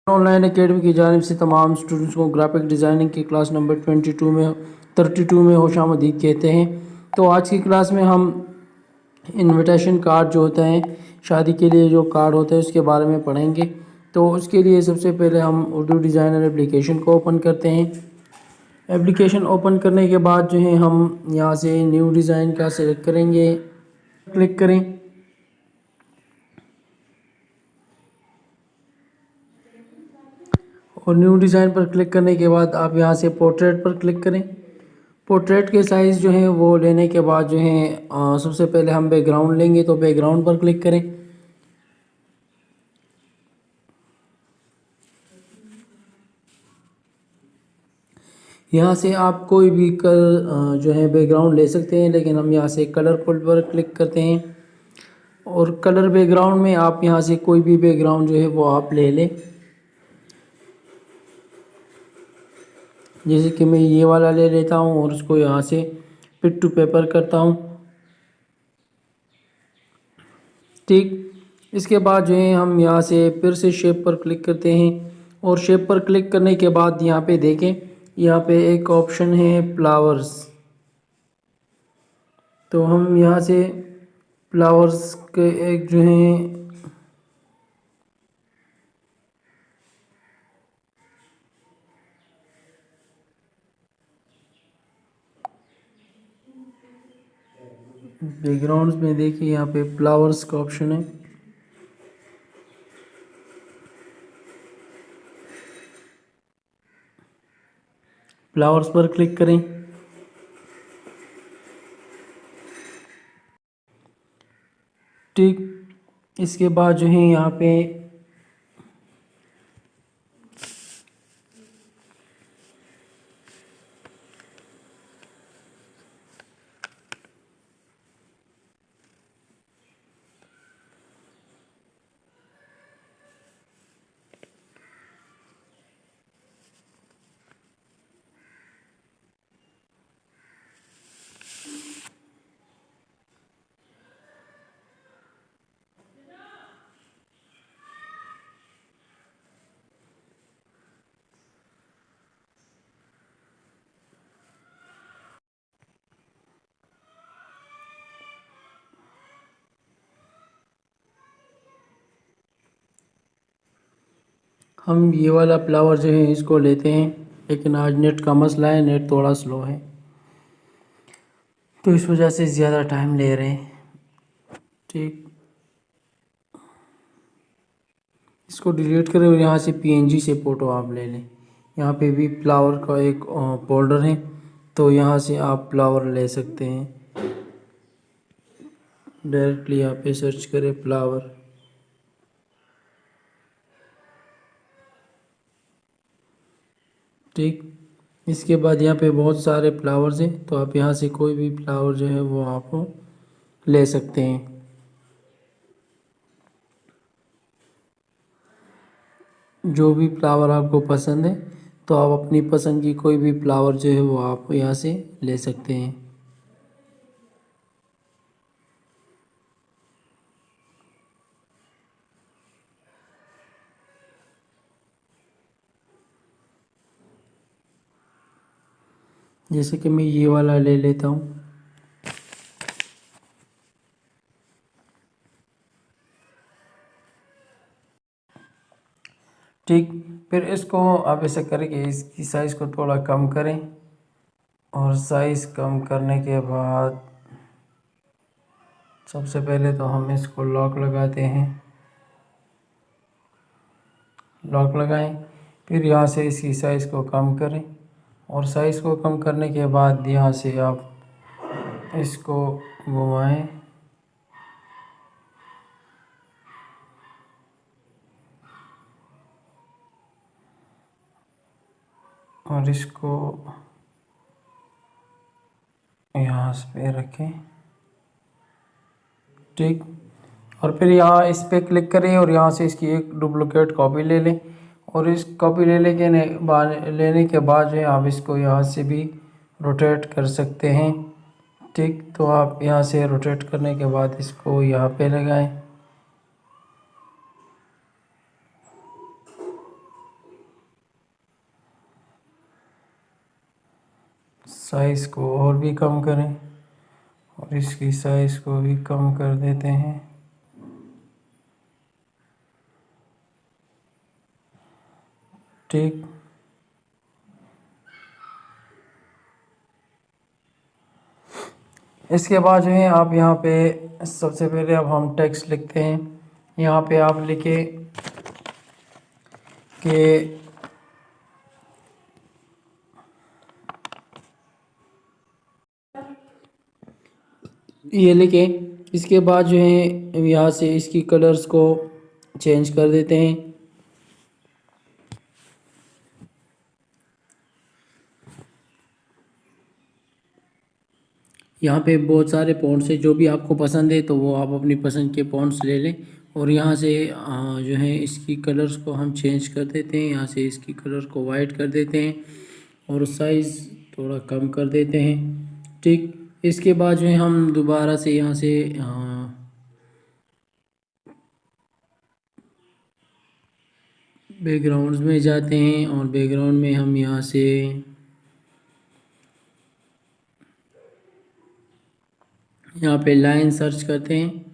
Online academy की जानिब से तमाम स्टूडेंट्स को ग्राफिक डिज़ाइनिंग की क्लास नंबर 32 में खुशामदीद कहते हैं। तो आज की क्लास में हम इनविटेशन कार्ड जो होता है, शादी के लिए जो कार्ड होता है, उसके बारे में पढ़ेंगे। तो उसके लिए सबसे पहले हम उर्दू डिज़ाइनर एप्लीकेशन को ओपन करते हैं। एप्लीकेशन ओपन करने के बाद जो है हम यहाँ से न्यू डिज़ाइन का सिलेक्ट करेंगे, क्लिक करें। और न्यू डिज़ाइन पर क्लिक करने के बाद आप यहाँ से पोर्ट्रेट पर क्लिक करें। पोर्ट्रेट के साइज़ जो है वो लेने के बाद जो है सबसे पहले हम बैकग्राउंड लेंगे, तो बैकग्राउंड पर क्लिक करें। यहाँ से आप कोई भी जो है बैकग्राउंड ले सकते हैं, लेकिन हम यहाँ से कलरफुल पर क्लिक करते हैं। और कलर बैकग्राउंड में आप यहाँ से कोई भी बैकग्राउंड जो है वो आप ले लें। जैसे कि मैं ये वाला ले लेता हूँ और उसको यहाँ से पिक टू पेपर करता हूँ। ठीक, इसके बाद जो है हम यहाँ से फिर से शेप पर क्लिक करते हैं। और शेप पर क्लिक करने के बाद यहाँ पे देखें, यहाँ पे एक ऑप्शन है फ्लावर्स। तो हम यहाँ से फ्लावर्स के एक जो है बैकग्राउंड्स में देखिए, यहाँ पे फ्लावर्स का ऑप्शन है। फ्लावर्स पर क्लिक करें। ठीक, इसके बाद जो है यहाँ पे हम ये वाला फ्लावर जो है इसको लेते हैं, लेकिन आज नेट का मसला है, नेट थोड़ा स्लो है, तो इस वजह से ज़्यादा टाइम ले रहे हैं। ठीक, इसको डिलीट करें और यहाँ से पीएनजी से फ़ोटो आप ले लें। यहाँ पे भी फ्लावर का एक फोल्डर है, तो यहाँ से आप फ्लावर ले सकते हैं। डायरेक्टली यहाँ पे सर्च करें फ्लावर। ठीक, इसके बाद यहाँ पे बहुत सारे फ्लावर्स हैं, तो आप यहाँ से कोई भी फ्लावर जो है वो आप ले सकते हैं। जो भी फ्लावर आपको पसंद है, तो आप अपनी पसंद की कोई भी फ्लावर जो है वो आप यहाँ से ले सकते हैं। जैसे कि मैं ये वाला ले लेता हूँ। ठीक, फिर इसको आप ऐसा करें कि इसकी साइज़ को थोड़ा कम करें। और साइज़ कम करने के बाद सबसे पहले तो हम इसको लॉक लगाते हैं। लॉक लगाएं, फिर यहाँ से इसकी साइज़ को कम करें। और साइज़ को कम करने के बाद यहाँ से आप इसको घुमाएं। और इसको यहाँ पे रखें। ठीक, और फिर यहाँ इस पर क्लिक करें और यहाँ से इसकी एक डुप्लिकेट कॉपी ले लें। और इस कॉपी लेने के बाद जो है आप इसको यहाँ से भी रोटेट कर सकते हैं। ठीक, तो आप यहाँ से रोटेट करने के बाद इसको यहाँ पे लगाएं। साइज़ को और भी कम करें और इसकी साइज़ को भी कम कर देते हैं। ठीक, इसके बाद जो है आप यहाँ पे सबसे पहले अब हम टेक्स्ट लिखते हैं। यहाँ पे आप लिखे कि ये लिखें। इसके बाद जो है यहाँ से इसकी कलर्स को चेंज कर देते हैं। यहाँ पे बहुत सारे फ़ॉन्ट्स हैं, जो भी आपको पसंद है तो वो आप अपनी पसंद के फ़ॉन्ट्स ले लें। और यहाँ से जो है इसकी कलर्स को हम चेंज कर देते हैं। यहाँ से इसकी कलर को वाइट कर देते हैं और साइज़ थोड़ा कम कर देते हैं। ठीक, इसके बाद जो है हम दोबारा से यहाँ से बैकग्राउंड्स में जाते हैं और बैकग्राउंड में हम यहाँ से यहाँ पे लाइन सर्च करते हैं।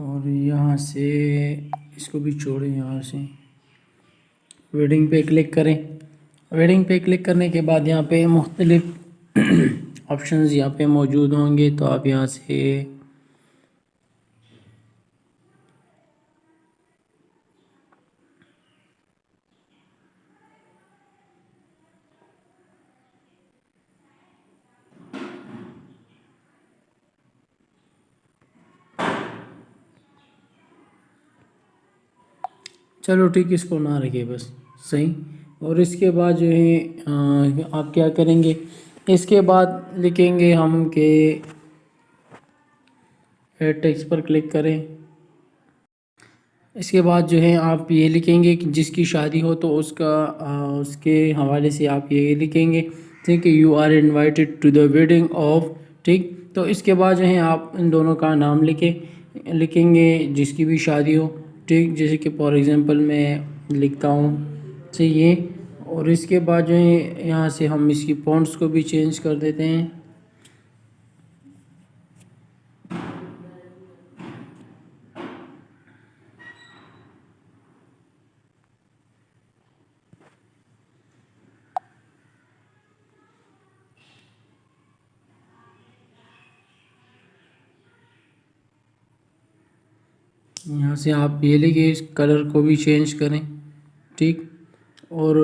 और यहाँ से इसको भी छोड़ें। यहाँ से वेडिंग पे क्लिक करें। वेडिंग पे क्लिक करने के बाद यहाँ पे मुख्तलिफ ऑप्शंस यहाँ पे मौजूद होंगे, तो आप यहाँ से चलो ठीक, इसको ना रखिए बस, सही। और इसके बाद जो है आप क्या करेंगे, इसके बाद लिखेंगे हम कि एड टेक्स्ट पर क्लिक करें। इसके बाद जो है आप ये लिखेंगे कि जिसकी शादी हो तो उसके हवाले से आप ये लिखेंगे, ठीक है, you are invited to the wedding of. ठीक, तो इसके बाद जो है आप इन दोनों का नाम लिखेंगे जिसकी भी शादी हो। ठीक, जैसे कि फॉर एग्ज़ाम्पल मैं लिखता हूँ ये। और इसके बाद जो है यहाँ से हम इसकी फ़ॉन्ट्स को भी चेंज कर देते हैं। यहाँ से आप ये लेके इस कलर को भी चेंज करें। ठीक, और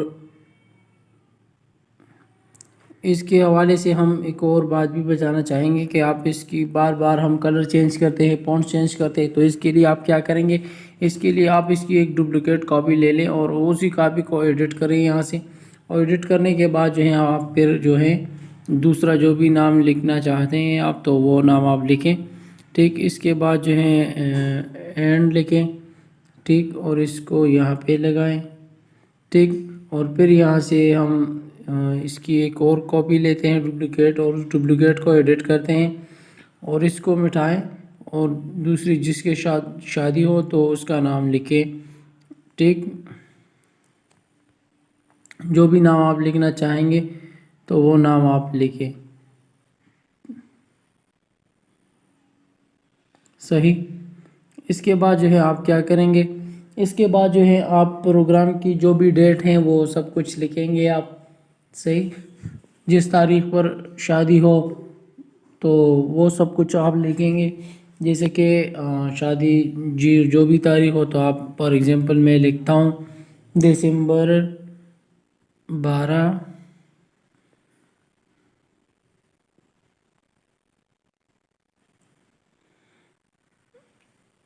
इसके हवाले से हम एक और बात भी बताना चाहेंगे कि आप इसकी बार बार हम कलर चेंज करते हैं, फ़ॉन्ट चेंज करते हैं, तो इसके लिए आप क्या करेंगे, इसके लिए आप इसकी एक डुप्लिकेट कॉपी ले लें और उसी कॉपी को एडिट करें यहाँ से। और एडिट करने के बाद जो है आप फिर जो है दूसरा जो भी नाम लिखना चाहते हैं आप, तो वो नाम आप लिखें। ठीक, इसके बाद जो है एंड लिखें। ठीक, और इसको यहाँ पे लगाएं। ठीक, और फिर यहाँ से हम इसकी एक और कॉपी लेते हैं डुप्लिकेट, और उस डुप्लिकेट को एडिट करते हैं और इसको मिटाएं और दूसरी जिसके शादी हो तो उसका नाम लिखें। ठीक, जो भी नाम आप लिखना चाहेंगे तो वो नाम आप लिखें। सही, इसके बाद जो है आप क्या करेंगे, इसके बाद जो है आप प्रोग्राम की जो भी डेट है वो सब कुछ लिखेंगे आप। सही, जिस तारीख पर शादी हो तो वो सब कुछ आप लिखेंगे। जैसे कि शादी जी जो भी तारीख हो तो आप फॉर एग्ज़ाम्पल मैं लिखता हूँ दिसंबर 12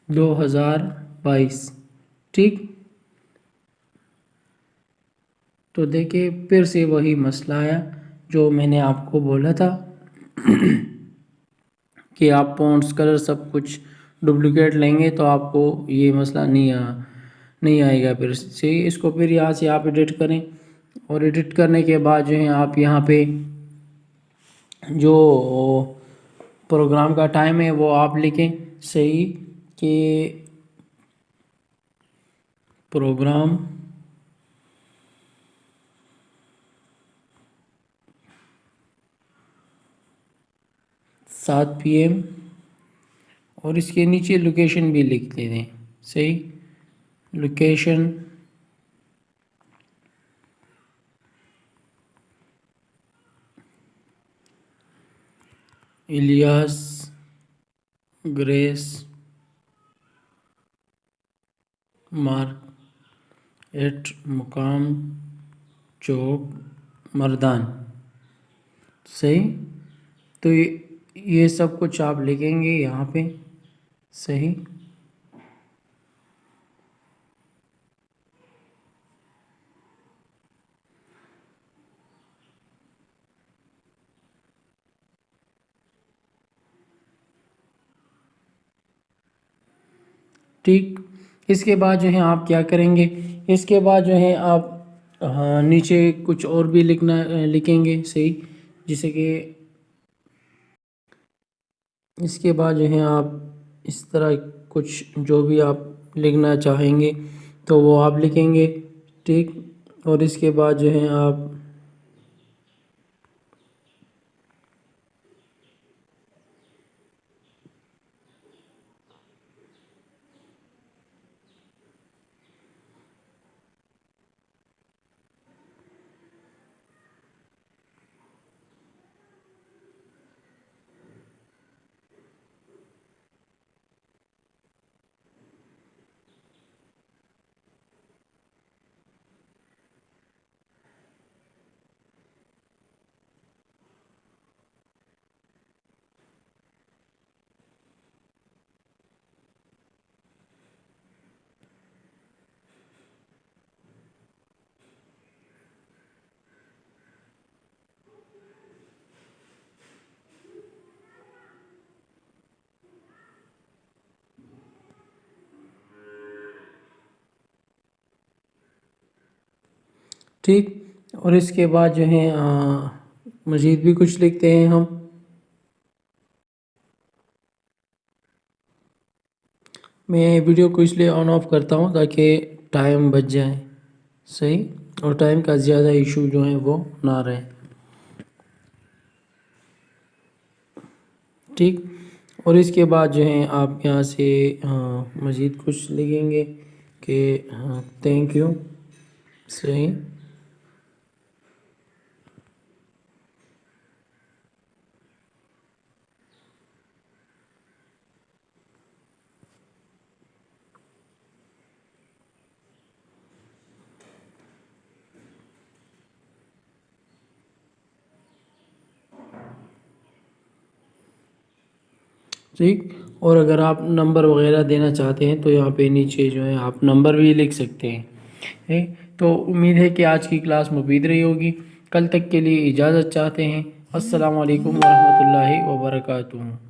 2022। ठीक, तो देखिए फिर से वही मसला आया जो मैंने आपको बोला था। कि आप फ़ॉन्ट्स कलर सब कुछ डुप्लिकेट लेंगे तो आपको ये मसला नहीं आएगा। फिर से इसको फिर यहाँ से आप एडिट करें, और एडिट करने के बाद जो है आप यहाँ पे जो प्रोग्राम का टाइम है वो आप लिखें सही कि प्रोग्राम 7 PM, और इसके नीचे लोकेशन भी लिख दें सही। लोकेशन इलियास ग्रेस मार्केट मुकाम चौक मर्दान सही। तो ये सब कुछ आप लिखेंगे यहाँ पे सही। ठीक, इसके बाद जो है आप क्या करेंगे, इसके बाद जो है आप नीचे कुछ और भी लिखेंगे सही, जैसे कि इसके बाद जो है आप इस तरह कुछ जो भी आप लिखना चाहेंगे तो वो आप लिखेंगे। ठीक, और इसके बाद जो है आप ठीक, और इसके बाद जो है मज़ीद भी कुछ लिखते हैं हम। मैं वीडियो को इसलिए ऑन ऑफ करता हूँ ताकि टाइम बच जाए सही, और टाइम का ज़्यादा इशू जो है वो ना रहे। ठीक, और इसके बाद जो है आप यहाँ से मज़ीद कुछ लिखेंगे कि थैंक यू सही। ठीक, और अगर आप नंबर वगैरह देना चाहते हैं तो यहाँ पे नीचे जो है आप नंबर भी लिख सकते हैं। तो उम्मीद है कि आज की क्लास मुफीद रही होगी। कल तक के लिए इजाज़त चाहते हैं। अस्सलाम वालेकुम वरहमतुल्लाहि वबरकातुहू।